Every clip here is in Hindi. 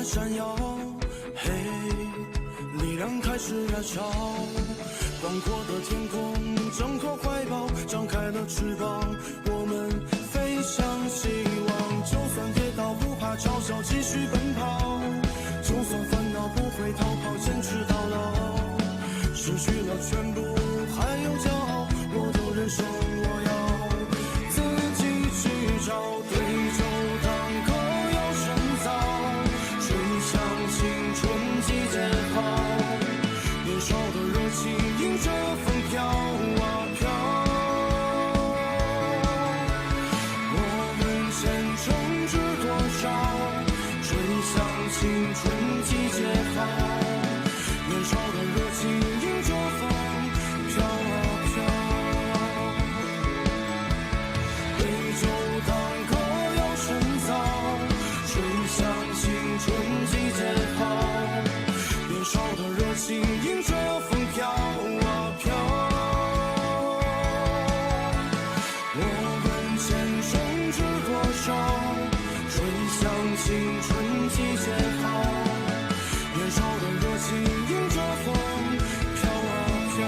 闪耀，嘿，力量开始燃烧，广阔的天空，挣脱怀抱，张开了翅膀，我们飞向希望。就算跌倒不怕嘲笑，继续奔跑，就算烦恼不会逃跑，坚持到老。失去了全部，还有骄傲，我的人生我要自己去找，对酒当歌要深造，吹响青春季节号，年少的热情迎着风飘啊飘，我们前程知多少，吹响青春季节号，年少的热情迎着风飘啊飘，对酒当歌要深造，吹响青春季节号，年少的热情迎着风飘啊飘，我们前生知多少，吹响青春季节号，年少的热情迎着风飘啊飘。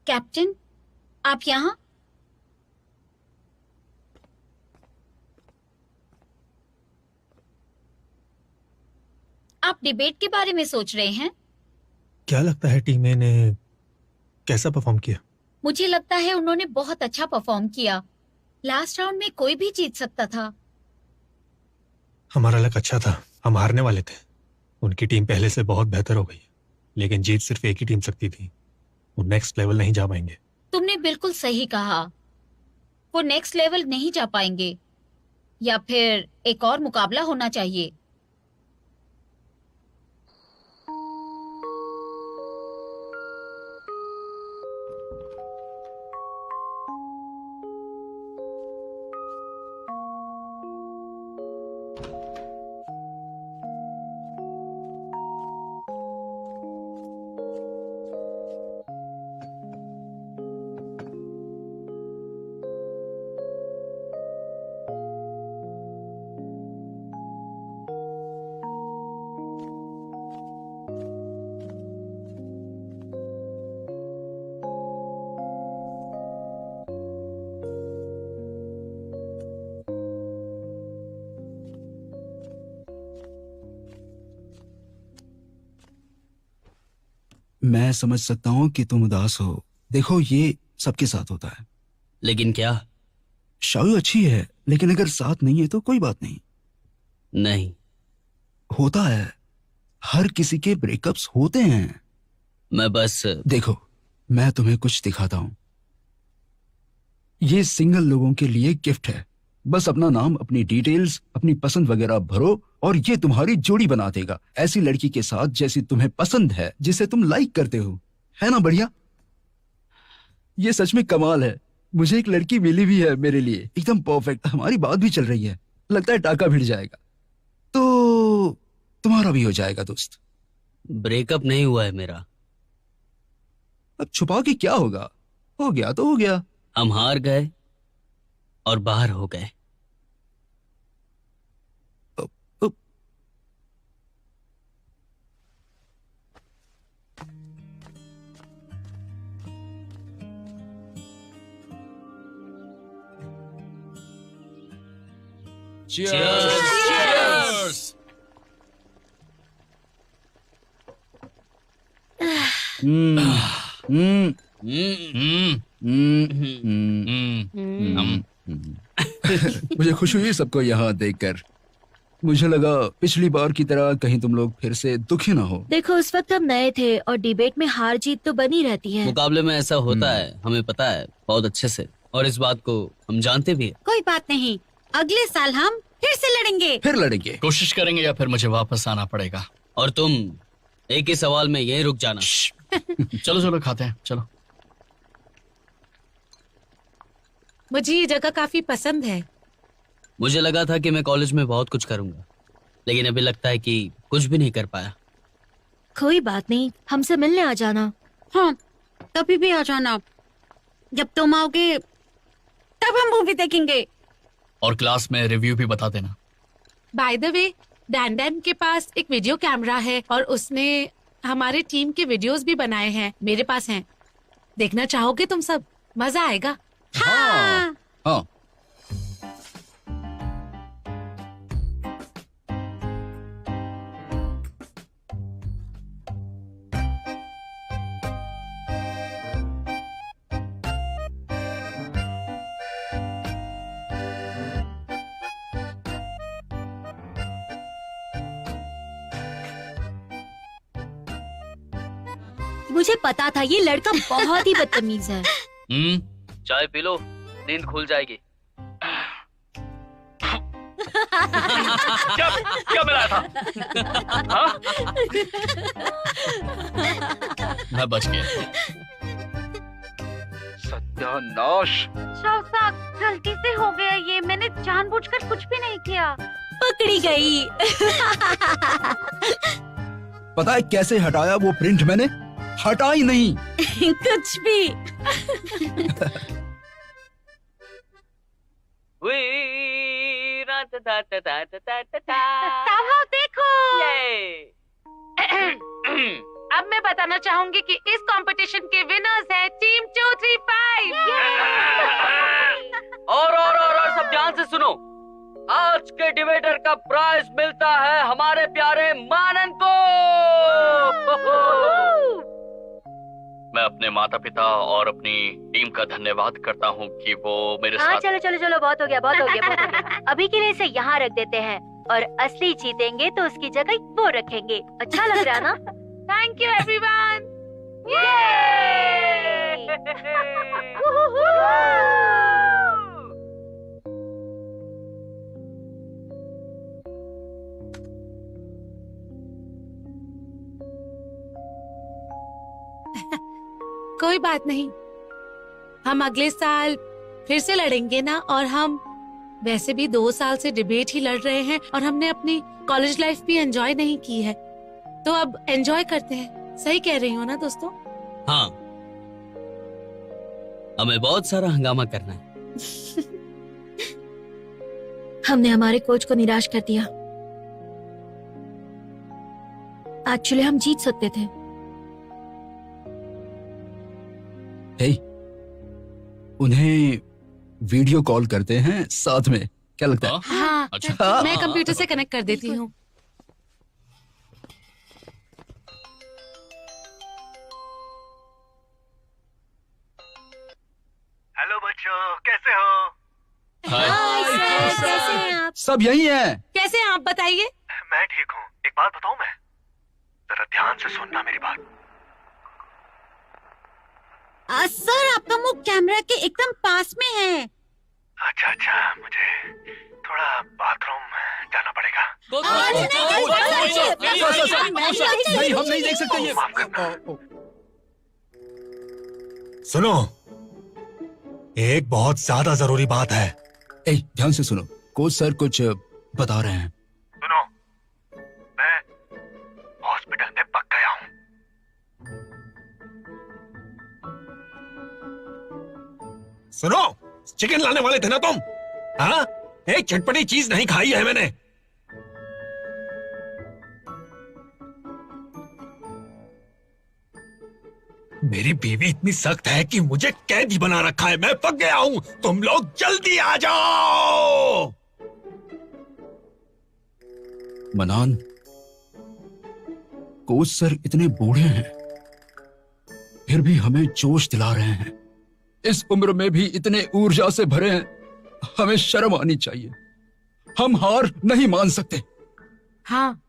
कैप्टन, आप यहाँ? आप डिबेट के बारे में सोच रहे हैं? क्या लगता है टीम ए ने कैसा परफॉर्म किया? मुझे लगता है उन्होंने बहुत अच्छा परफॉर्म किया। लास्ट राउंड में कोई भी जीत सकता था। हमारा लक अच्छा था, हम हारने वाले थे। उनकी टीम पहले से बहुत बेहतर हो गई, लेकिन जीत सिर्फ एक ही टीम सकती थी। वो नेक्स्ट लेवल नहीं जा पाएंगे। तुमने बिल्कुल सही कहा, वो नेक्स्ट लेवल नहीं जा पाएंगे, या फिर एक और मुकाबला होना चाहिए। मैं समझ सकता हूँ कि तुम उदास हो। देखो, ये सबके साथ होता है। लेकिन क्या? शायु अच्छी है, लेकिन अगर साथ नहीं है तो कोई बात नहीं। नहीं होता है, हर किसी के ब्रेकअप्स होते हैं। मैं बस देखो, मैं तुम्हें कुछ दिखाता हूँ। ये सिंगल लोगों के लिए गिफ्ट है। बस अपना नाम, अपनी डिटेल्स, अपनी पसंद वगैरह भरो और ये तुम्हारी जोड़ी बना देगा, ऐसी लड़की के साथ जैसी तुम्हें पसंद है, जिसे तुम लाइक करते हो। है ना बढ़िया? ये सच में कमाल है। मुझे एक लड़की मिली भी है मेरे लिए, एकदम परफेक्ट। हमारी बात भी चल रही है, लगता है टाका भिड़ जाएगा तो तुम्हारा भी हो जाएगा दोस्त। ब्रेकअप नहीं हुआ है मेरा। अब छुपा के क्या होगा, हो गया तो हो गया। हम हार गए और बाहर हो गए। Cheers! मुझे खुशी हुई सबको यहाँ देखकर। मुझे लगा पिछली बार की तरह कहीं तुम लोग फिर से दुखी ना हो। देखो, उस वक्त हम नए थे और डिबेट में हार जीत तो बनी रहती है। मुकाबले में ऐसा होता है, हमें पता है बहुत अच्छे से, और इस बात को हम जानते भी हैं। कोई बात नहीं, अगले साल हम फिर से लड़ेंगे। फिर लड़ेंगे। कोशिश करेंगे या फिर मुझे वापस आना पड़ेगा। और तुम एक ही सवाल में यहीं रुक जाना। चलो चलो खाते हैं, चलो। मुझे ये जगह काफी पसंद है। मुझे लगा था कि मैं कॉलेज में बहुत कुछ करूंगा, लेकिन अभी लगता है कि कुछ भी नहीं कर पाया। कोई बात नहीं, हमसे मिलने आ जाना। हाँ, कभी भी आ जाना। जब तुम आओगे तब हम मूवी देखेंगे। और क्लास में रिव्यू भी बता देना। बाय द वे, डैन के पास एक वीडियो कैमरा है और उसने हमारे टीम के वीडियोस भी बनाए हैं। मेरे पास हैं, देखना चाहोगे तुम सब? मजा आएगा। हाँ। हाँ। मुझे पता था ये लड़का बहुत ही बदतमीज है। चाय पी लो, नींद खुल जाएगी। क्या मिला था? हाँ? मैं बच गया। सत्यानाश। गलती से हो गया ये, मैंने जानबूझकर कुछ भी नहीं किया। पकड़ी गई। पता है कैसे हटाया वो प्रिंट मैंने? हटा ही नहीं। कुछ भी। देखो। अब मैं बताना चाहूंगी कि इस कंपटीशन के विनर्स हैं टीम 235। और सब ध्यान से सुनो। आज के डिबेटर का प्राइज मिलता है हमारे प्यारे मानन को। मैं अपने माता पिता और अपनी टीम का धन्यवाद करता हूँ कि वो मेरे हाँ, साथ। चलो चलो चलो, बहुत हो गया बहुत हो गया बहुत हो गया। अभी के लिए इसे यहाँ रख देते हैं और असली जीतेंगे तो उसकी जगह वो रखेंगे। अच्छा लग रहा है ना? Thank you everyone. कोई बात नहीं, हम अगले साल फिर से लड़ेंगे ना। और हम वैसे भी 2 साल से डिबेट ही लड़ रहे हैं और हमने अपनी कॉलेज लाइफ भी एंजॉय नहीं की है, तो अब एंजॉय करते हैं। सही कह रही हो ना दोस्तों? हाँ, हमें बहुत सारा हंगामा करना है। हमने हमारे कोच को निराश कर दिया। एक्चुअली हम जीत सकते थे। हे, उन्हें वीडियो कॉल करते हैं साथ में, क्या लगता है? हाँ, अच्छा। मैं कंप्यूटर से कनेक्ट कर देती हूँ। हेलो बच्चों, कैसे हो? हाय सर, कैसे हैं आप? सब यही है। कैसे हैं आप, बताइए। मैं ठीक हूँ। एक बात बताऊं मैं? जरा ध्यान से सुनना मेरी बात। सर, आपका मुंह कैमरा के एकदम पास में है। अच्छा, मुझे थोड़ा बाथरूम जाना पड़ेगा। नहीं, हम नहीं देख सकते ये। सुनो, एक बहुत ज्यादा जरूरी बात है। ए, ध्यान से सुनो, कोच सर कुछ बता रहे हैं। सुनो, मैं हॉस्पिटल में पक गया हूँ। सुनो, चिकन लाने वाले थे ना तुम? हाँ, एक चटपटी चीज नहीं खाई है मैंने। मेरी बीवी इतनी सख्त है कि मुझे कैदी बना रखा है। मैं पक गया हूं। तुम लोग जल्दी आ जाओ। मनान, कोच सर इतने बूढ़े हैं फिर भी हमें जोश दिला रहे हैं। इस उम्र में भी इतने ऊर्जा से भरे हैं। हमें शर्म आनी चाहिए। हम हार नहीं मान सकते। हाँ,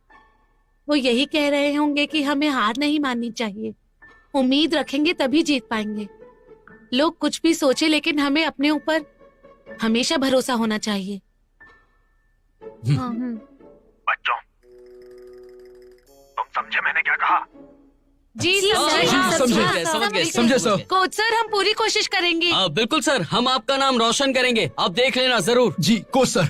वो यही कह रहे होंगे कि हमें हार नहीं माननी चाहिए। उम्मीद रखेंगे तभी जीत पाएंगे। लोग कुछ भी सोचे, लेकिन हमें अपने ऊपर हमेशा भरोसा होना चाहिए। बच्चों, तुम समझे मैंने क्या कहा? जी जी, समझे सर। कोच सर, हम पूरी कोशिश करेंगे। बिल्कुल सर, हम आपका नाम रोशन करेंगे, आप देख लेना जरूर। जी कोच सर,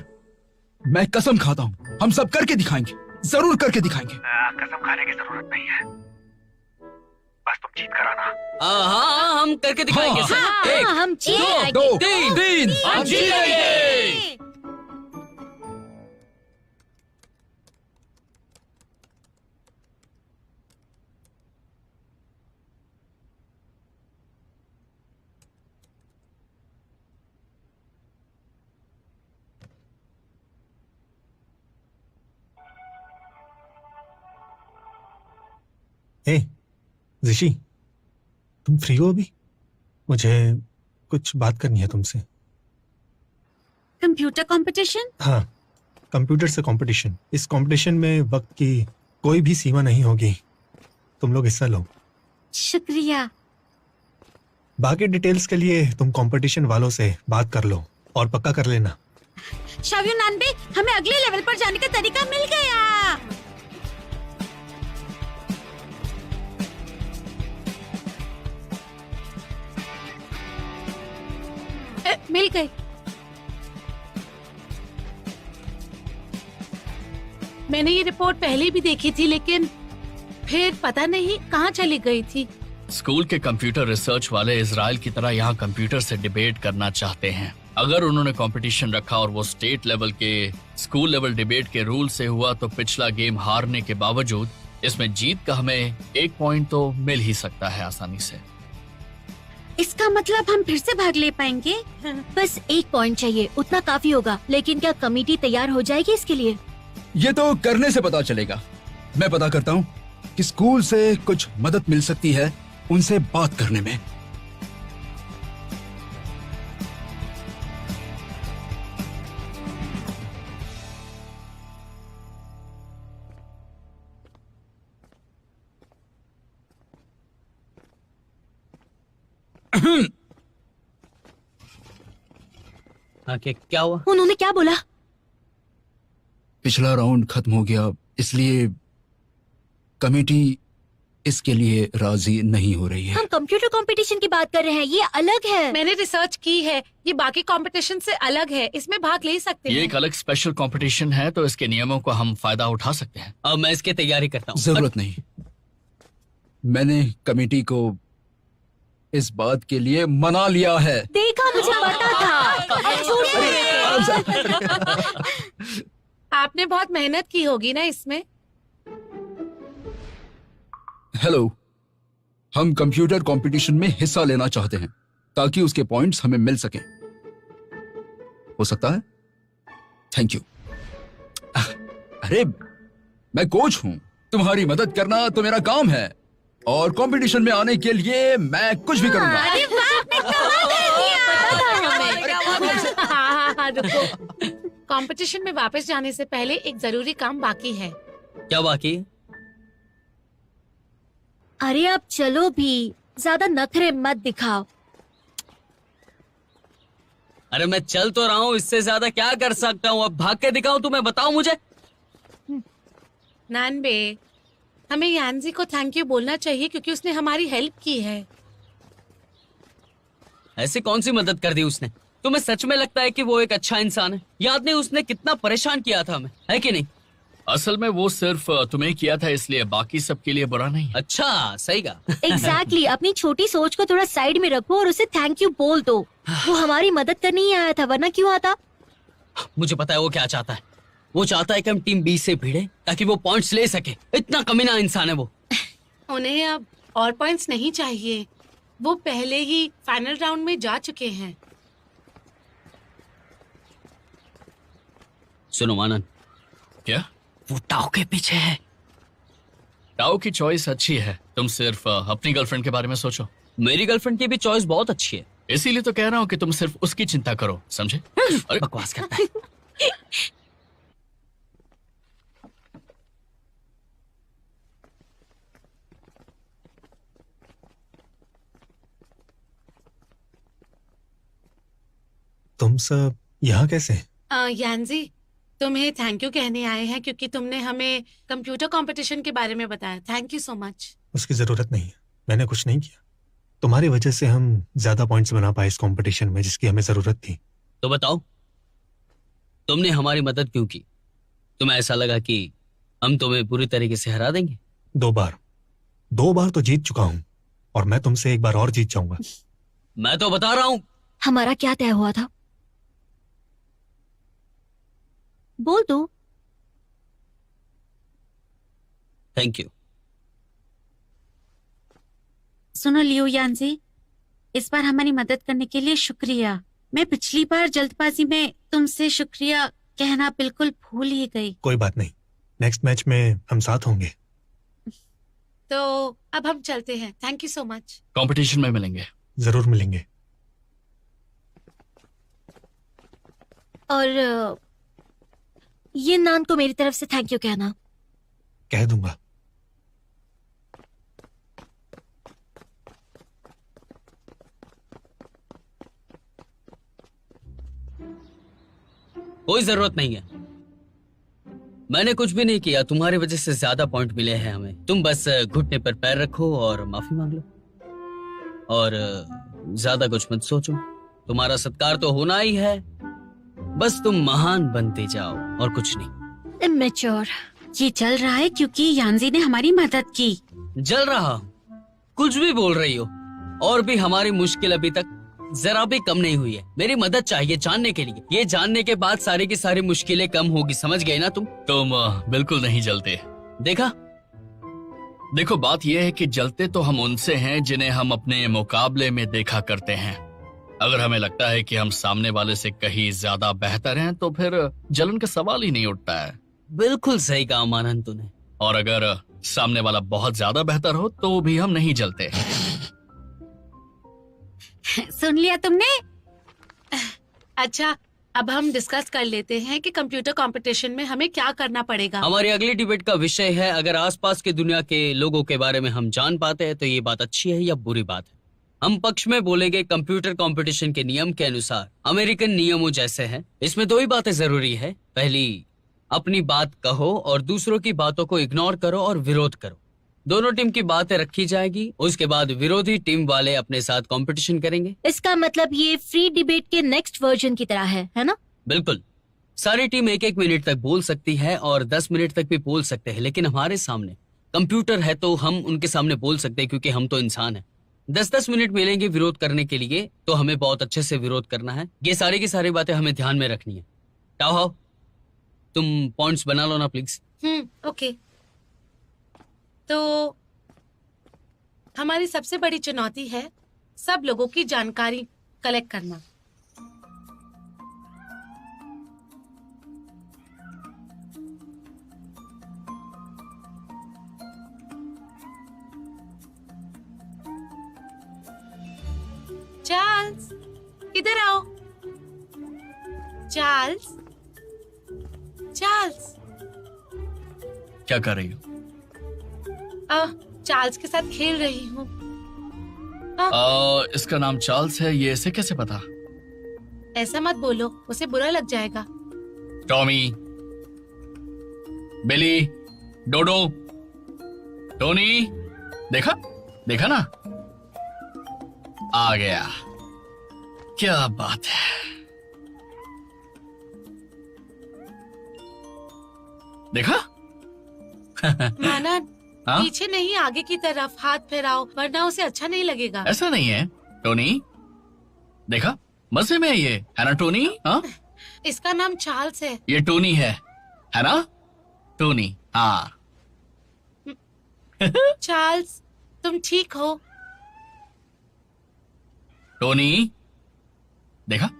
मैं कसम खाता हूँ, हम सब करके दिखाएंगे, जरूर करके दिखाएंगे। कसम खाने की जरूरत नहीं है, बस तुम जीत कर आना। हाँ, हम करके दिखाएंगे हाँ, सर। एक, हम जीत दो, तीन, तीन। हम जीतेंगे। ए, ऋषि, तुम फ्री हो अभी? मुझे कुछ बात करनी है तुमसे। Computer competition. हाँ, कंप्यूटर से कंपटीशन। इस कंपटीशन में वक्त की कोई भी सीमा नहीं होगी, तुम लोग हिस्सा लो। शुक्रिया। बाकी डिटेल्स के लिए तुम कंपटीशन वालों से बात कर लो और पक्का कर लेना। शाव्यू नानबे, हमें अगले लेवल पर जाने का तरीका मिल गया। मिल गए। मैंने ये रिपोर्ट पहले भी देखी थी, लेकिन फिर पता नहीं कहाँ चली गई थी। स्कूल के कंप्यूटर रिसर्च वाले इजराइल की तरह यहाँ कंप्यूटर से डिबेट करना चाहते हैं। अगर उन्होंने कंपटीशन रखा और वो स्टेट लेवल के स्कूल लेवल डिबेट के रूल से हुआ तो पिछला गेम हारने के बावजूद इसमें जीत का हमें 1 पॉइंट तो मिल ही सकता है आसानी से। इसका मतलब हम फिर से भाग ले पाएंगे? बस 1 पॉइंट चाहिए, उतना काफी होगा। लेकिन क्या कमेटी तैयार हो जाएगी इसके लिए? ये तो करने से पता चलेगा। मैं पता करता हूँ कि स्कूल से कुछ मदद मिल सकती है उनसे बात करने में। हाँ, क्या हुआ? उन्होंने क्या बोला? पिछला राउंड खत्म हो गया, इसलिए कमेटी इसके लिए राजी नहीं हो रही है। हम कंप्यूटर कंपटीशन की बात कर रहे हैं, ये अलग है। मैंने रिसर्च की है, ये बाकी कंपटीशन से अलग है, इसमें भाग ले सकते ये हैं। एक अलग स्पेशल कंपटीशन है तो इसके नियमों को हम फायदा उठा सकते हैं। अब मैं इसकी तैयारी करता हूँ। जरूरत नहीं। मैंने कमेटी को इस बात के लिए मना लिया है। देखा, मुझे पता था। अब छोड़िए। आपने बहुत मेहनत की होगी ना इसमें। हेलो, हम कंप्यूटर कंपटीशन में हिस्सा लेना चाहते हैं ताकि उसके पॉइंट्स हमें मिल सकें। हो सकता है? Thank you. अरे, मैं कोच हूं, तुम्हारी मदद करना तो मेरा काम है, और कंपटीशन में आने के लिए मैं कुछ भी करूंगा। अरे वाह, आपने कमाल कर दिया। हाँ, रुको। कंपटीशन में वापस जाने से पहले एक जरूरी काम बाकी है। क्या बाकी? अरे अब चलो भी, ज्यादा नखरे मत दिखाओ। अरे मैं चल तो रहा हूँ, इससे ज्यादा क्या कर सकता हूँ? अब भाग के दिखाऊं तुम्हें? बताओ मुझे। नानबे, हमें यानजी को थैंक यू बोलना चाहिए क्योंकि उसने हमारी हेल्प की है। ऐसी कौन सी मदद कर दी उसने? तुम्हें सच में लगता है कि वो एक अच्छा इंसान है? याद नहीं उसने कितना परेशान किया था हमें, है कि नहीं? असल में वो सिर्फ तुम्हें किया था, इसलिए बाकी सबके लिए बुरा नहीं। अच्छा, सही कहा। एग्जैक्टली, अपनी छोटी सोच को थोड़ा साइड में रखो और उसे थैंक यू बोल दो। वो हमारी मदद करने ही आया था, वरना क्यों आता? मुझे पता है वो क्या चाहता है। वो चाहता है कि हम टीम बी से भिड़े ताकि वो पॉइंट्स ले सके। इतना कमीना इंसान है वो। उन्हें अब और पॉइंट्स नहीं चाहिए, वो पहले ही फाइनल राउंड में जा चुके हैं। सुनो मानन, क्या? वो टाओ के पीछे है। टाओ की चॉइस अच्छी है, तुम सिर्फ अपनी गर्लफ्रेंड के बारे में सोचो। मेरी गर्लफ्रेंड की भी चॉइस बहुत अच्छी है। इसीलिए तो कह रहा हूँ कि तुम सिर्फ उसकी चिंता करो, समझे? अरे बकवास करता है। तुम सब यहाँ कैसे? यानजी, तुम्हें थैंक यू कहने आए हैं क्योंकि तुमने हमें कंप्यूटर कंपटीशन के बारे में बताया। Thank you so much. उसकी जरूरत नहीं है, मैंने कुछ नहीं किया। तुम्हारी वजह से हम ज्यादा पॉइंट्स बना पाए इस कंपटीशन में जिसकी हमें जरूरत थी। तो बताओ, तुमने हमारी मदद क्यों की? तुम्हें ऐसा लगा कि हम तुम्हें पूरी तरीके से हरा देंगे? 2 बार तो जीत चुका हूं और मैं तुमसे एक बार और जीत जाऊंगा। मैं तो बता रहा हूं। हमारा क्या तय हुआ था? बोल दो। Thank you. सुनो लियो यानजी, इस बार हमारी मदद करने के लिए शुक्रिया। मैं पिछली बार जल्दबाजी में तुमसे शुक्रिया कहना बिल्कुल भूल ही गई। कोई बात नहीं, नेक्स्ट मैच में हम साथ होंगे। तो अब हम चलते हैं। Thank you so much. Competition में मिलेंगे। जरूर मिलेंगे। और ये नान को मेरी तरफ से थैंक यू कहना। कह दूंगा। कोई जरूरत नहीं है। मैंने कुछ भी नहीं किया, तुम्हारी वजह से ज्यादा पॉइंट मिले हैं हमें। तुम बस घुटने पर पैर रखो और माफी मांग लो, और ज्यादा कुछ मत सोचो। तुम्हारा सत्कार तो होना ही है, बस तुम महान बनते जाओ और कुछ नहीं। इमेच्योर। ये चल रहा है क्योंकि यानजी ने हमारी मदद की। जल रहा हूं, कुछ भी बोल रही हो। और भी हमारी मुश्किल अभी तक जरा भी कम नहीं हुई है। मेरी मदद चाहिए जानने के लिए। ये जानने के बाद सारी की सारी मुश्किलें कम होगी, समझ गए ना तुम? तुम बिल्कुल नहीं जलते। देखा? देखो, बात यह है कि जलते तो हम उनसे हैं जिन्हें हम अपने मुकाबले में देखा करते हैं। अगर हमें लगता है कि हम सामने वाले से कहीं ज्यादा बेहतर हैं तो फिर जलन का सवाल ही नहीं उठता है। बिल्कुल सही कहा मानन तूने। और अगर सामने वाला बहुत ज्यादा बेहतर हो तो भी हम नहीं जलते। सुन लिया तुमने? अच्छा, अब हम डिस्कस कर लेते हैं कि कंप्यूटर कंपटीशन में हमें क्या करना पड़ेगा। हमारी अगली डिबेट का विषय है, अगर आसपास की दुनिया के लोगों के बारे में हम जान पाते हैं तो ये बात अच्छी है या बुरी बात है। हम पक्ष में बोलेंगे कंप्यूटर कंपटीशन के नियम के अनुसार अमेरिकन नियमों जैसे हैं। इसमें 2 ही बातें जरूरी है। पहली, अपनी बात कहो और दूसरों की बातों को इग्नोर करो और विरोध करो। दोनों टीम की बातें रखी जाएगी, उसके बाद विरोधी टीम वाले अपने साथ कंपटीशन करेंगे। इसका मतलब ये फ्री डिबेट के नेक्स्ट वर्जन की तरह है ना? बिल्कुल। सारी टीम 1-1 मिनट तक बोल सकती है और 10 मिनट तक भी बोल सकते हैं, लेकिन हमारे सामने कंप्यूटर है तो हम उनके सामने बोल सकते हैं क्योंकि हम तो इंसान हैं। 10-10 मिनट मिलेंगे विरोध करने के लिए, तो हमें बहुत अच्छे से विरोध करना है। ये सारी की सारी बातें हमें ध्यान में रखनी है। टाओ, तुम पॉइंट्स बना लो ना प्लीज। ओके। तो हमारी सबसे बड़ी चुनौती है सब लोगों की जानकारी कलेक्ट करना। चार्ल्स, इधर आओ। Charles, Charles. क्या कर रही हो? चार्ल्स के साथ खेल रही हूँ। इसका नाम चार्ल्स है, ये इसे कैसे पता? ऐसा मत बोलो, उसे बुरा लग जाएगा। टॉमी, बिली, डोडो, टोनी, देखा देखा ना, आ गया। क्या बात है। देखा? मानन, हाँ? पीछे नहीं आगे की तरफ हाथ फैलाओ, वरना उसे अच्छा नहीं लगेगा। ऐसा नहीं है टोनी, देखा मजे में है ये, है ना टोनी? हाँ, इसका नाम चार्ल्स है। ये टोनी है ना? टोनी, हाँ। चार्ल्स, तुम ठीक हो? टोनी, देखा?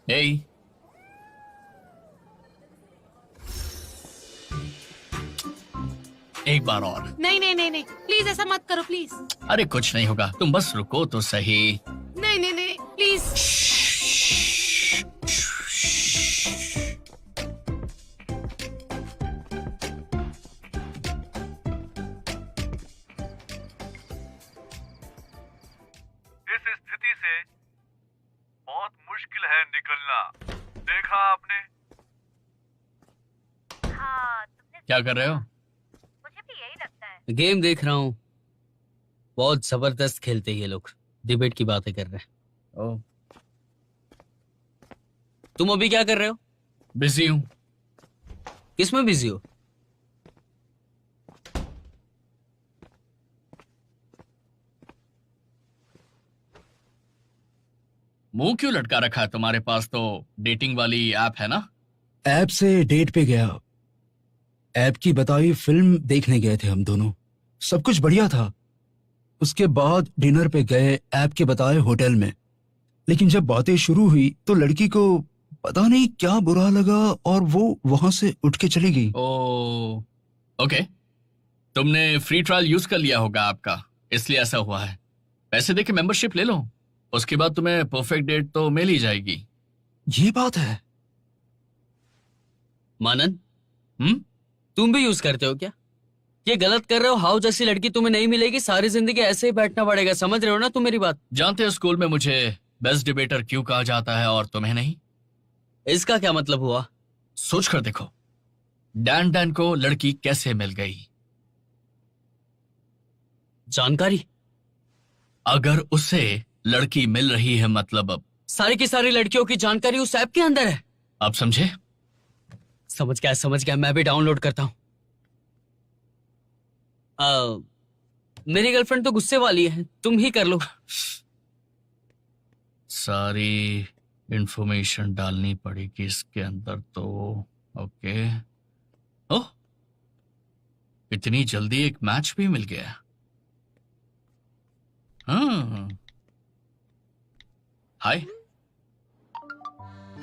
Hey, एक बार और। नहीं नहीं नहीं नहीं, प्लीज ऐसा मत करो प्लीज। अरे कुछ नहीं होगा, तुम बस रुको तो सही। नहीं नहीं नहीं प्लीज। इस स्थिति से बहुत मुश्किल है निकलना, देखा आपने? हाँ, तुमने क्या कर रहे हो? मुझे भी यही लगता है। गेम देख रहा हूँ। बहुत जबरदस्त खेलते हैं ये लोग। डिबेट की बातें कर रहे हैं। ओह, तुम अभी क्या कर रहे हो? बिजी हूँ। किसमें बिजी हो? मुंह क्यों लटका रखा है? तुम्हारे पास तो डेटिंग वाली ऐप है ना? ऐप से डेट पे गया। ऐप की बताई फिल्म देखने गए थे हम दोनों, सब कुछ बढ़िया था। उसके बाद डिनर पे गए ऐप के बताए होटल में। लेकिन जब बातें शुरू हुई तो लड़की को पता नहीं क्या बुरा लगा और वो वहां से उठ के चली गई। ओह, ओके। तुमने फ्री ट्रायल यूज कर लिया होगा आपका, इसलिए ऐसा हुआ है। पैसे देके मेंबरशिप ले लो, उसके बाद तुम्हें परफेक्ट डेट तो मिल ही जाएगी। ये बात है। मानन, तुम भी यूज करते हो क्या? ये गलत कर रहे हो। हाउ जैसी लड़की तुम्हें नहीं मिलेगी, सारी जिंदगी ऐसे ही बैठना पड़ेगा। समझ रहे हो ना तुम मेरी बात? जानते हो स्कूल में मुझे बेस्ट डिबेटर क्यों कहा जाता है और तुम्हें नहीं? इसका क्या मतलब हुआ? सोच कर देखो, डैन डैन को लड़की कैसे मिल गई? जानकारी? अगर उसे लड़की मिल रही है मतलब अब सारी की सारी लड़कियों की जानकारी उस ऐप के अंदर है। आप समझे? समझ गया। मैं भी डाउनलोड करता हूँ। मेरी गर्लफ्रेंड तो गुस्से वाली है, तुम ही कर लो। सारी इंफॉर्मेशन डालनी पड़ेगी इसके अंदर तो। ओके। ओह, इतनी जल्दी एक मैच भी मिल गया। हाँ, हाय।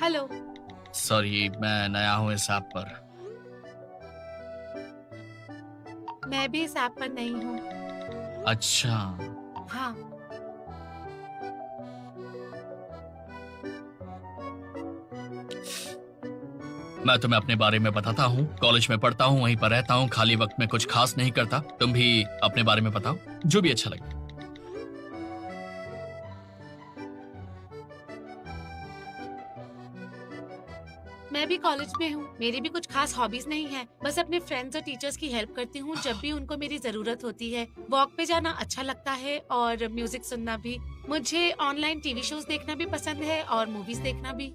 हेलो। सॉरी, मैं नया हूं इस ऐप पर। मैं भी इस ऐप पर नहीं हूँ। अच्छा, हाँ। मैं तुम्हें अपने बारे में बताता हूँ। कॉलेज में पढ़ता हूँ, वहीं पर रहता हूँ, खाली वक्त में कुछ खास नहीं करता। तुम भी अपने बारे में बताओ, जो भी अच्छा लगे। मैं भी कॉलेज में हूँ। मेरी भी कुछ खास हॉबीज नहीं है, बस अपने फ्रेंड्स और टीचर्स की हेल्प करती हूँ जब भी उनको मेरी जरूरत होती है। वॉक पे जाना अच्छा लगता है और म्यूजिक सुनना भी। मुझे ऑनलाइन टीवी शोज देखना भी पसंद है और मूवीज देखना भी।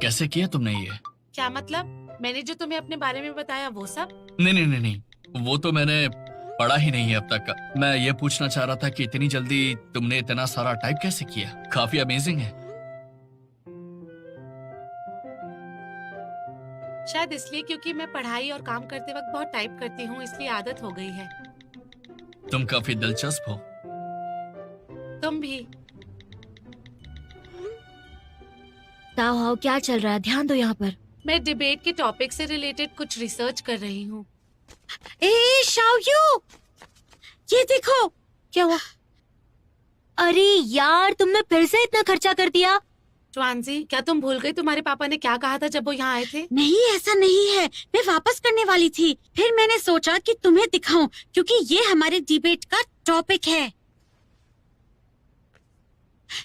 कैसे किया तुमने ये? क्या मतलब? मैंने जो तुम्हें अपने बारे में बताया वो सब? नहीं नहीं नहीं नहीं, वो तो मैंने पढ़ा ही नहीं है अब तक। मैं ये पूछना चाह रहा था कि इतनी जल्दी तुमने इतना सारा टाइप कैसे किया? काफी अमेजिंग है। शायद इसलिए क्योंकि मैं पढ़ाई और काम करते वक्त बहुत टाइप करती हूँ, इसलिए आदत हो गई है। तुम काफी दिलचस्प हो। तुम भी। ताओ हाओ, क्या चल रहा है? ध्यान दो यहाँ पर। मैं डिबेट के टॉपिक से रिलेटेड कुछ रिसर्च कर रही हूँ। ए शाओयू, ये देखो। क्या हुआ? अरे यार, तुमने फिर से इतना खर्चा कर दिया। ट्वांजी, क्या तुम भूल गई तुम्हारे पापा ने क्या कहा था जब वो यहाँ आए थे? नहीं, ऐसा नहीं है। मैं वापस करने वाली थी, फिर मैंने सोचा कि तुम्हें दिखाऊं क्योंकि ये हमारे डिबेट का टॉपिक है।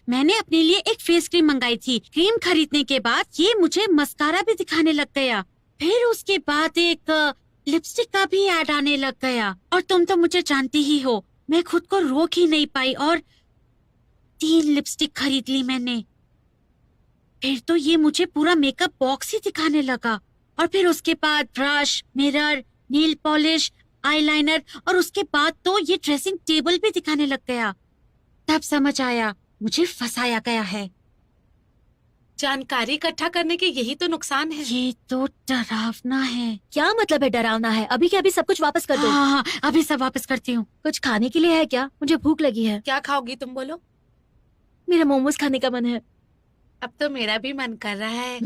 मैंने अपने लिए एक फेस क्रीम मंगाई थी। क्रीम खरीदने के बाद ये मुझे मस्कारा भी दिखाने लग गया। फिर उसके बाद एक लिपस्टिक का भी ऐड आने लग गया। और तुम तो मुझे जानती ही हो, मैं खुद को रोक ही नहीं पाई और 3 लिपस्टिक खरीद ली मैंने। फिर तो ये मुझे पूरा मेकअप बॉक्स ही दिखाने लगा। और फिर उसके बाद ब्रश, मिरर, नील पॉलिश, आईलाइनर और उसके बाद तो ये ड्रेसिंग टेबल भी दिखाने लग गया। तब समझ आया मुझे फंसाया गया है। जानकारी इकट्ठा करने के यही तो नुकसान है। ये तो डरावना है। क्या मतलब है डरावना है? अभी के अभी सब कुछ वापस कर दो। हाँ, अभी सब वापस करती हूँ। कुछ खाने के लिए है क्या? मुझे भूख लगी है। क्या खाओगी तुम बोलो? मेरा मोमोज खाने का मन है। अब तो मेरा भी मन कर रहा है।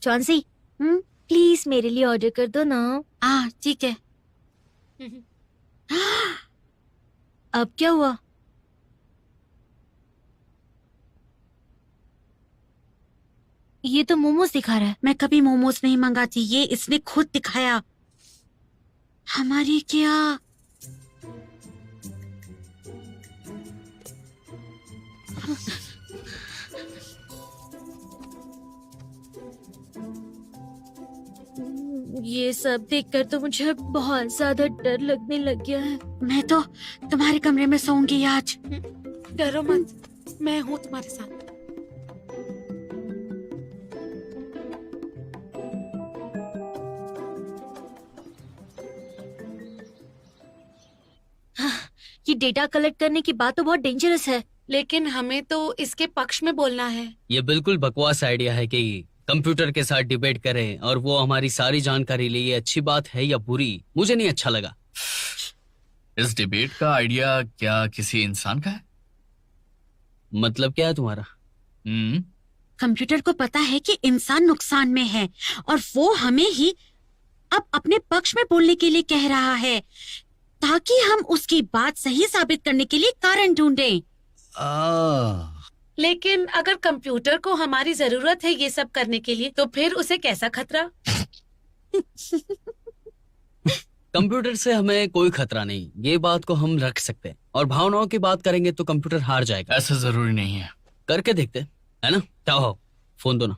चौंसी, प्लीज मेरे लिए ऑर्डर कर दो ना। हाँ ठीक है। अब क्या हुआ? ये तो मोमोज दिखा रहा है। मैं कभी मोमोज नहीं मंगाती, ये इसने खुद दिखाया। हमारी क्या? ये सब देखकर तो मुझे बहुत ज्यादा डर लगने लग गया है। मैं तो तुम्हारे कमरे में सोऊंगी आज। डरो मत, मैं हूँ तुम्हारे साथ। ये डेटा कलेक्ट करने की बात तो बहुत डेंजरस है। लेकिन हमें तो इसके पक्ष में बोलना है। ये बिल्कुल बकवास आइडिया है कि कंप्यूटर के साथ डिबेट करें और वो हमारी सारी जानकारी ले। ये अच्छी बात है या बुरी, मुझे नहीं अच्छा लगा। इस डिबेट का आइडिया क्या किसी इंसान का है? मतलब क्या है तुम्हारा? कंप्यूटर को पता है कि इंसान नुकसान में है और वो हमें ही अब अपने पक्ष में बोलने के लिए कह रहा है ताकि हम उसकी बात सही साबित करने के लिए कारण ढूंढें। लेकिन अगर कंप्यूटर को हमारी जरूरत है ये सब करने के लिए, तो फिर उसे कैसा खतरा? कंप्यूटर से हमें कोई खतरा नहीं, ये बात को हम रख सकते हैं। और भावनाओं की बात करेंगे तो कंप्यूटर हार जाएगा। ऐसा जरूरी नहीं है। करके देखते हैं, है ना? क्या हो, फोन दो ना।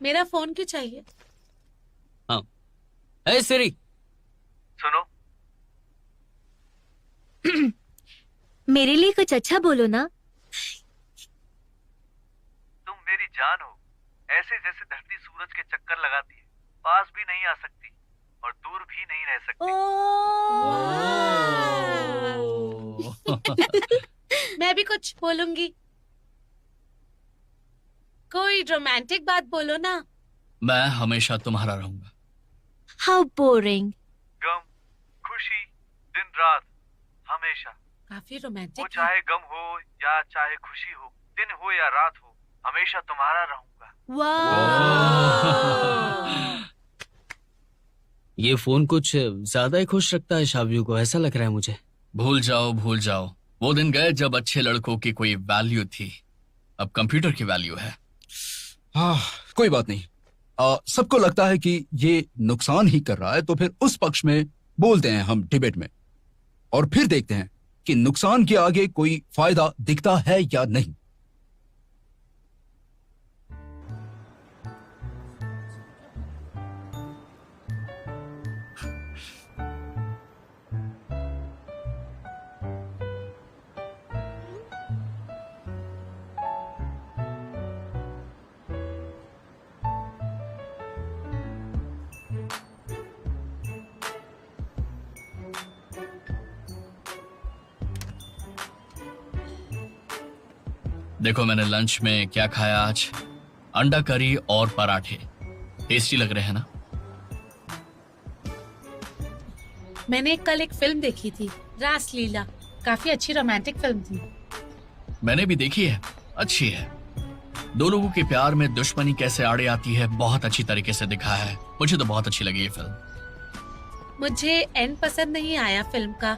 मेरा फोन क्यों चाहिए? हाँ, ए सिरी। सुनो, मेरे लिए कुछ अच्छा बोलो ना। तुम मेरी जान हो। ऐसे जैसे धरती सूरज के चक्कर लगाती है, पास भी नहीं आ सकती और दूर भी नहीं रह सकती। मैं भी कुछ बोलूंगी। कोई रोमांटिक बात बोलो ना। मैं हमेशा तुम्हारा रहूंगा। How boring. गम, खुशी, दिन रात, हमेशा। काफी वो रोमांटिक है। चाहे गम हो या चाहे खुशी हो, दिन हो या रात हो, हमेशा तुम्हारा रहूंगा। ये फोन कुछ ज्यादा ही खुश रखता है शाबियों को, ऐसा लग रहा है मुझे। भूल जाओ भूल जाओ, वो दिन गए जब अच्छे लड़कों की कोई वैल्यू थी। अब कंप्यूटर की वैल्यू है। हाँ, कोई बात नहीं। सबको लगता है कि ये नुकसान ही कर रहा है, तो फिर उस पक्ष में बोलते हैं हम डिबेट में, और फिर देखते हैं कि नुकसान के आगे कोई फायदा दिखता है या नहीं। देखो मैंने लंच में क्या खाया आज। अंडा करी और पराठे। टेस्टी लग रहे हैं ना? मैंने कल एक फिल्म देखी थी, रासलीला। काफी अच्छी रोमांटिक फिल्म थी। मैंने भी देखी है, अच्छी है। दो लोगों के प्यार में दुश्मनी कैसे आड़े आती है, बहुत अच्छी तरीके से दिखाया है। मुझे तो बहुत अच्छी लगी ये फिल्म। मुझे एंड पसंद नहीं आया फिल्म का।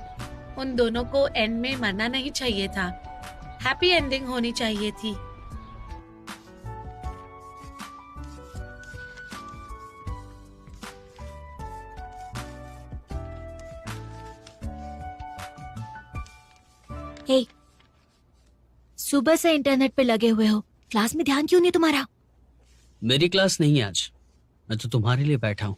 उन दोनों को एंड में मरना नहीं चाहिए था, हैप्पी एंडिंग होनी चाहिए थी। हे, सुबह से इंटरनेट पे लगे हुए हो, क्लास में ध्यान क्यों नहीं तुम्हारा? मेरी क्लास नहीं है आज, मैं तो तुम्हारे लिए बैठा हूँ।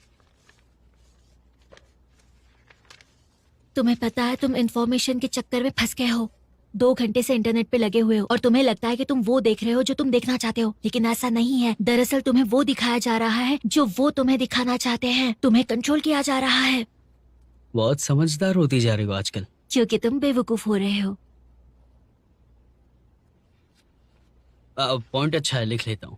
तुम्हें पता है तुम इंफॉर्मेशन के चक्कर में फंस गए हो। 2 घंटे से इंटरनेट पे लगे हुए हो और तुम्हें लगता है कि तुम वो देख रहे हो जो तुम देखना चाहते हो, लेकिन ऐसा नहीं है। दरअसल तुम्हें वो दिखाया जा रहा है जो वो तुम्हें दिखाना चाहते हैं। तुम्हें कंट्रोल किया जा रहा है। बहुत समझदार होती जा रही हो आजकल। क्योंकि तुम बेवकूफ हो रहे हो। पॉइंट अच्छा है, लिख लेता हूँ।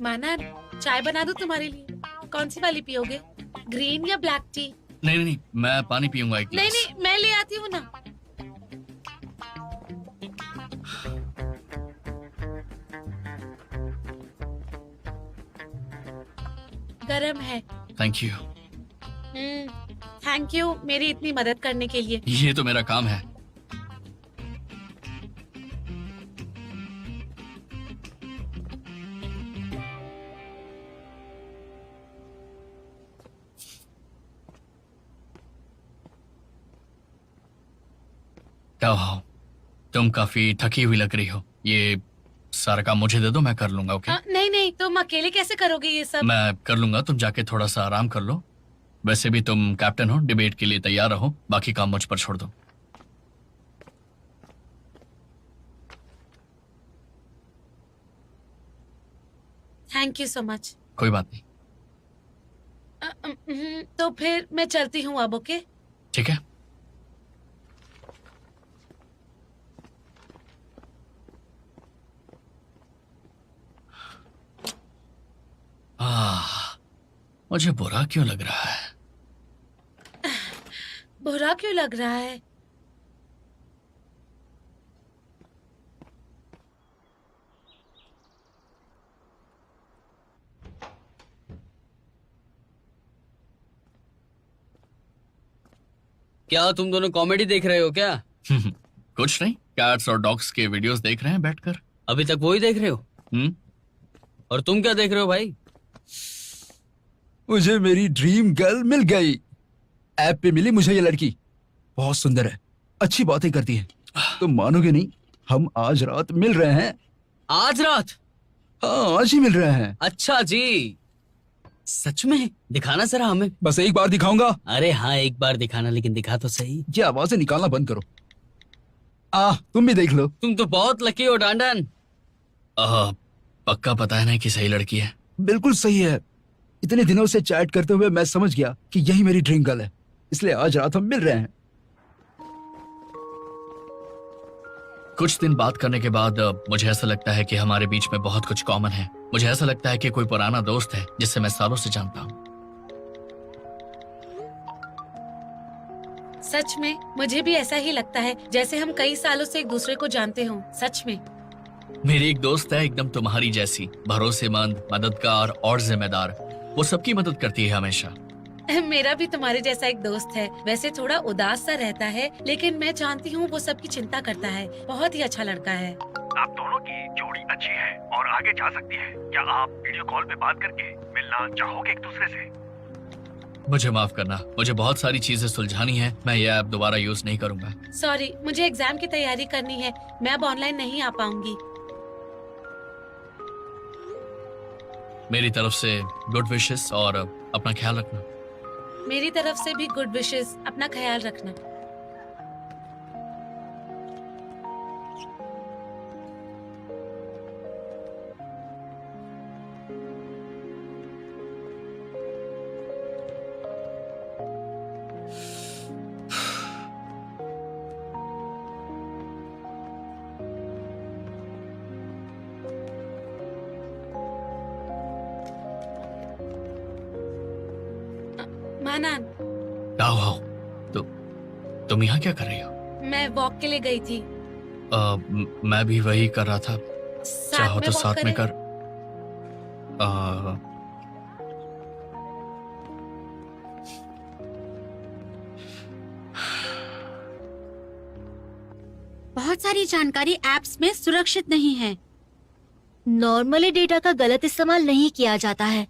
माना, चाय बना दूं तुम्हारे लिए? कौन सी वाली पियोगे, ग्रीन या ब्लैक टी? नहीं नहीं नहीं, मैं पानी पीऊंगा एक नहीं गिलास। नहीं, मैं ले आती हूँ ना। गरम है। Thank you. थैंक यू मेरी इतनी मदद करने के लिए। ये तो मेरा काम है। क्या हो, तुम काफी थकी हुई लग रही हो। ये सारा काम मुझे दे दो, मैं कर लूंगा। ओके? नहीं नहीं, तुम अकेले कैसे करोगे ये सब? मैं कर लूंगा, तुम जाके थोड़ा सा आराम कर लो। वैसे भी तुम कैप्टन हो, डिबेट के लिए तैयार रहो, बाकी काम मुझ पर छोड़ दो। Thank you so much. कोई बात नहीं। तो फिर मैं चलती हूँ अब। ओके? ठीक है। मुझे बुरा क्यों लग रहा है? बुरा क्यों लग रहा है? क्या तुम दोनों कॉमेडी देख रहे हो क्या? कुछ नहीं, कैट्स और डॉग्स के वीडियोस देख रहे हैं बैठकर। अभी तक वही देख रहे हो? और तुम क्या देख रहे हो भाई? मुझे मेरी ड्रीम गर्ल मिल गई। ऐप पे मिली मुझे ये लड़की, बहुत सुंदर है, अच्छी बातें करती है। तुम मानोगे नहीं, हम आज रात मिल रहे हैं। आज रात? हाँ, आज ही मिल रहे हैं। अच्छा जी, सच में? दिखाना जरा हमें। बस एक बार दिखाऊंगा। अरे हाँ, एक बार दिखाना, लेकिन दिखा तो सही। ये आवाजें निकालना बंद करो। तुम भी देख लो। तुम तो बहुत लकी हो डांडन। पक्का पता है ना कि सही लड़की है? बिल्कुल सही है। इतने दिनों से चैट करते हुए मैं समझ गया कि यही मेरी ड्रीम गर्ल है, इसलिए आज रात हम मिल रहे हैं। कुछ दिन बात करने के बाद मुझे ऐसा लगता है कि हमारे बीच में बहुत कुछ कॉमन है। मुझे ऐसा लगता है कि कोई पुराना दोस्त है जिससे मैं सालों से जानता हूँ। सच में मुझे भी ऐसा ही लगता है, जैसे हम कई सालों से एक दूसरे को जानते हों। सच में। मेरी एक दोस्त है एकदम तुम्हारी जैसी, भरोसेमंद, मददगार और जिम्मेदार। वो सबकी मदद करती है हमेशा। मेरा भी तुम्हारे जैसा एक दोस्त है। वैसे थोड़ा उदास सा रहता है, लेकिन मैं जानती हूँ वो सबकी चिंता करता है। बहुत ही अच्छा लड़का है। आप दोनों की जोड़ी अच्छी है और आगे जा सकती है। क्या आप वीडियो कॉल पे बात करके मिलना चाहोगे एक दूसरे से? मुझे माफ करना, मुझे बहुत सारी चीजें सुलझानी है। मैं ये ऐप दोबारा यूज नहीं करूंगा। सॉरी, मुझे एग्जाम की तैयारी करनी है। मैं अब ऑनलाइन नहीं आ पाऊंगी। मेरी तरफ से गुड विशेस और अपना ख्याल रखना। मेरी तरफ से भी गुड विशेस। अपना ख्याल रखना। मानान, तो तुम यहाँ क्या कर रही हो? मैं वॉक के लिए गई थी। मैं भी वही कर रहा था। चाहो तो वॉक साथ में करें? कर। बहुत सारी जानकारी ऐप्स में सुरक्षित नहीं है। नॉर्मली डेटा का गलत इस्तेमाल नहीं किया जाता है,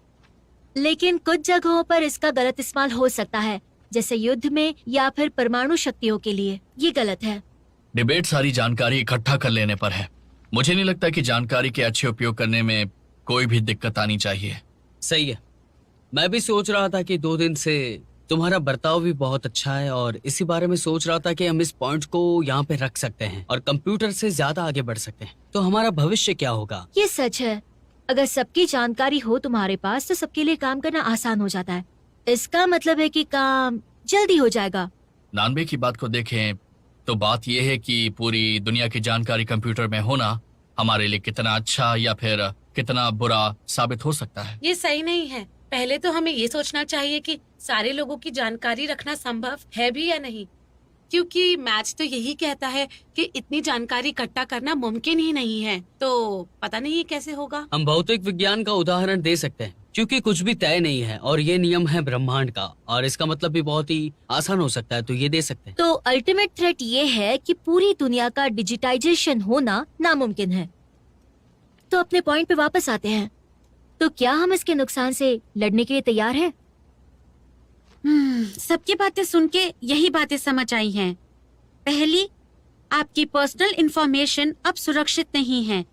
लेकिन कुछ जगहों पर इसका गलत इस्तेमाल हो सकता है, जैसे युद्ध में या फिर परमाणु शक्तियों के लिए। ये गलत है। डिबेट सारी जानकारी इकट्ठा कर लेने पर है। मुझे नहीं लगता कि जानकारी के अच्छे उपयोग करने में कोई भी दिक्कत आनी चाहिए। सही है। मैं भी सोच रहा था कि 2 दिन से तुम्हारा बर्ताव भी बहुत अच्छा है, और इसी बारे में सोच रहा था कि हम इस पॉइंट को यहाँ पे रख सकते हैं और कंप्यूटर से ज्यादा आगे बढ़ सकते हैं। तो हमारा भविष्य क्या होगा? ये सच है। अगर सबकी जानकारी हो तुम्हारे पास तो सबके लिए काम करना आसान हो जाता है। इसका मतलब है कि काम जल्दी हो जाएगा। 99 की बात को देखें तो बात यह है कि पूरी दुनिया की जानकारी कंप्यूटर में होना हमारे लिए कितना अच्छा या फिर कितना बुरा साबित हो सकता है। ये सही नहीं है। पहले तो हमें ये सोचना चाहिए कि सारे लोगों की जानकारी रखना संभव है भी या नहीं, क्योंकि मैच तो यही कहता है कि इतनी जानकारी इकट्ठा करना मुमकिन ही नहीं है। तो पता नहीं ये कैसे होगा। हम भौतिक विज्ञान का उदाहरण दे सकते हैं, क्योंकि कुछ भी तय नहीं है और ये नियम है ब्रह्मांड का, और इसका मतलब भी बहुत ही आसान हो सकता है, तो ये दे सकते हैं। तो अल्टीमेट थ्रेट ये है कि पूरी दुनिया का डिजिटाइजेशन होना नामुमकिन है। तो अपने पॉइंट पे वापस आते हैं, तो क्या हम इसके नुकसान से लड़ने के लिए तैयार हैं? सबकी बातें सुन के यही बातें समझ आई हैं। पहली, आपकी पर्सनल इंफॉर्मेशन अब सुरक्षित नहीं है।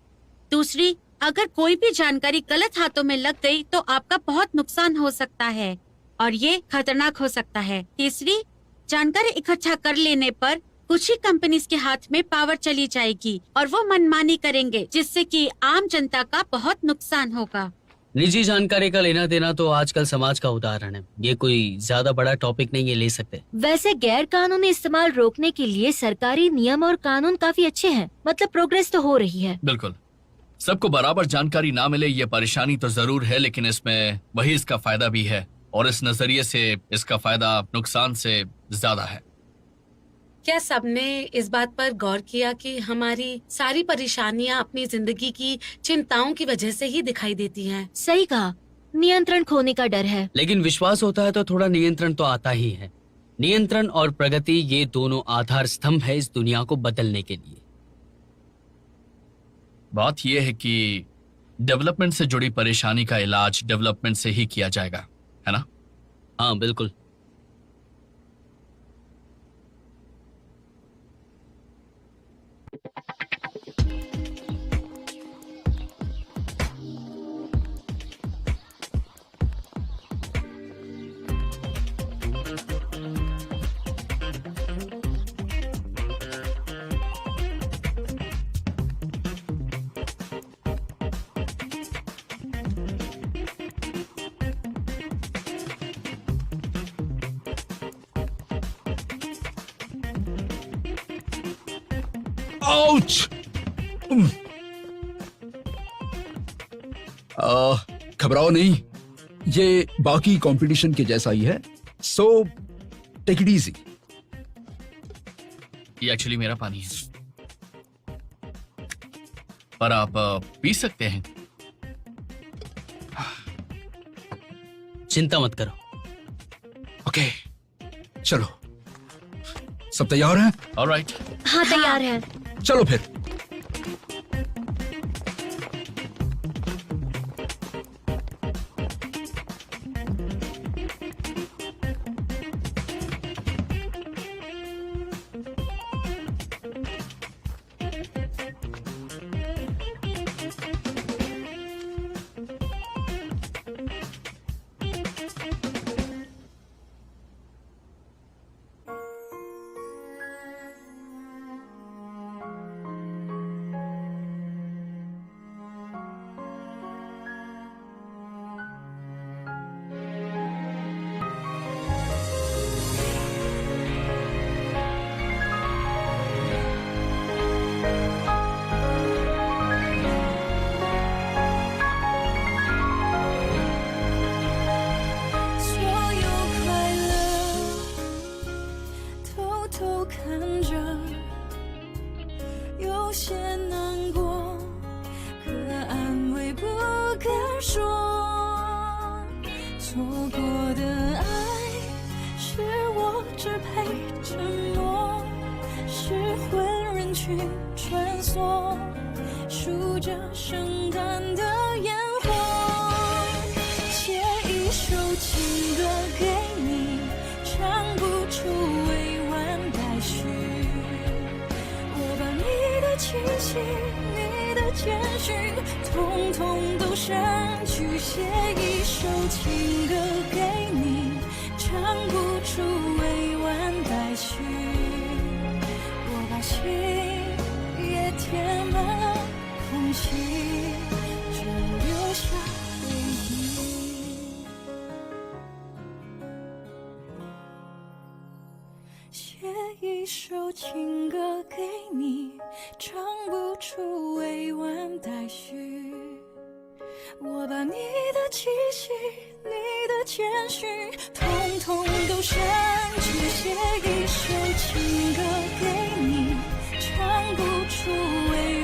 दूसरी, अगर कोई भी जानकारी गलत हाथों में लग गई तो आपका बहुत नुकसान हो सकता है और ये खतरनाक हो सकता है। तीसरी, जानकारी इकट्ठा कर लेने पर कुछ ही कंपनीज के हाथ में पावर चली जाएगी और वो मनमानी करेंगे, जिससे कि आम जनता का बहुत नुकसान होगा। निजी जानकारी का लेना देना तो आजकल समाज का उदाहरण है। ये कोई ज्यादा बड़ा टॉपिक नहीं है, ले सकते। वैसे गैर कानूनी इस्तेमाल रोकने के लिए सरकारी नियम और कानून काफी अच्छे हैं, मतलब प्रोग्रेस तो हो रही है। बिल्कुल, सबको बराबर जानकारी ना मिले ये परेशानी तो जरूर है, लेकिन इसमें वही इसका फायदा भी है, और इस नजरिए से इसका फायदा नुकसान से ज्यादा है। क्या सबने इस बात पर गौर किया कि हमारी सारी परेशानियां अपनी जिंदगी की चिंताओं की वजह से ही दिखाई देती हैं? सही कहा, नियंत्रण खोने का डर है। लेकिन विश्वास होता है तो थोड़ा नियंत्रण तो आता ही है। नियंत्रण और प्रगति, ये दोनों आधार स्तंभ है इस दुनिया को बदलने के लिए। बात यह है कि डेवलपमेंट से जुड़ी परेशानी का इलाज डेवलपमेंट से ही किया जाएगा, है ना? हाँ बिल्कुल। आउच! घबराओ नहीं, ये बाकी कंपटीशन के जैसा ही है, सो टेक इट इजी। ये एक्चुअली मेरा पानी है, पर आप पी सकते हैं। चिंता मत करो। ओके, चलो, सब तैयार हैं? ऑलराइट। हाँ तैयार है। चलो फिर। 首情歌给你，唱不出委婉待续。我把你的气息，你的谦虚，统统都删去，写一首情歌给你，唱不出委